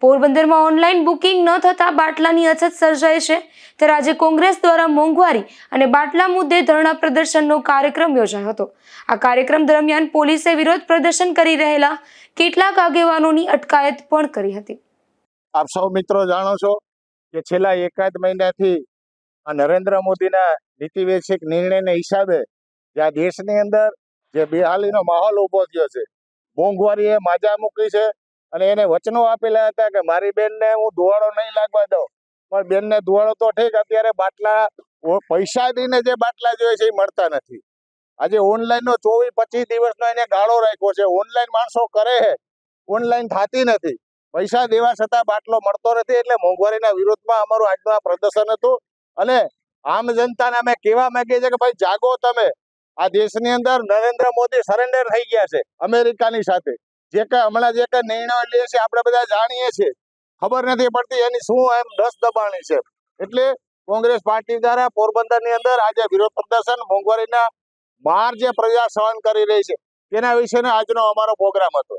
પોરબંદરમાં online booking ન થતા બાટલાની અછત સર્જાય છે, ત્યારે આજે કોંગ્રેસ દ્વારા મોંઘવારી અને બાટલા મુદ્દે ધરણા પ્રદર્શનનો કાર્યક્રમ યોજાયો હતો। આ કાર્યક્રમ દરમિયાન પોલીસે વિરોધ પ્રદર્શન કરી રહેલા કેટલાક આગેવાનોની અટકાયત પણ કરી હતી। આપ સૌ મિત્રો જાણો છો કે છેલ્લા એકાદ મહિનાથી આ નરેન્દ્ર મોદીના નીતિવૈશ્વિક નિર્ણયના હિસાબે જે આ દેશની અંદર જે બેહાલીનો માહોલ ઊભો થયો છે, મોંઘવારીએ માજા મૂકી છે અને એને વચનો આપેલા હતા કે મારી બેનને હું ધુવાડો નહીં લાગવા દઉં, પણ બેનને ધુવાડો તો ઠીક, અત્યારે બાટલા પૈસા દઈને જે બાટલા જોઈએ છે એ મળતા નથી। આજે ઓનલાઈનનો 24-25 દિવસનો એને ગાળો રાખ્યો છે। ઓનલાઈન માણસો કરે છે, ઓનલાઈન થતી નથી, પૈસા દેવા છતાં બાટલો મળતો નથી। એટલે મોંઘવારીના વિરોધમાં અમારું આજનું આ પ્રદર્શન હતું અને આમ જનતાને અમે કહેવા માંગીએ છીએ કે ભાઈ જાગો તમે। આ દેશની અંદર નરેન્દ્ર મોદી સરેન્ડર થઈ ગયા છે અમેરિકાની સાથે। જે કે હમણાં જે કે નિર્ણયો લે છે આપણે બધા જાણીએ છીએ, ખબર નથી પડતી એની શું એમ દસ દબાણી છે। એટલે કોંગ્રેસ પાર્ટી દ્વારા પોરબંદરની અંદર આજે વિરોધ પ્રદર્શન મોંઘવારીના માર જે પ્રજા સહન કરી રહી છે તેના વિશેનો આજનો અમારો પ્રોગ્રામ હતો।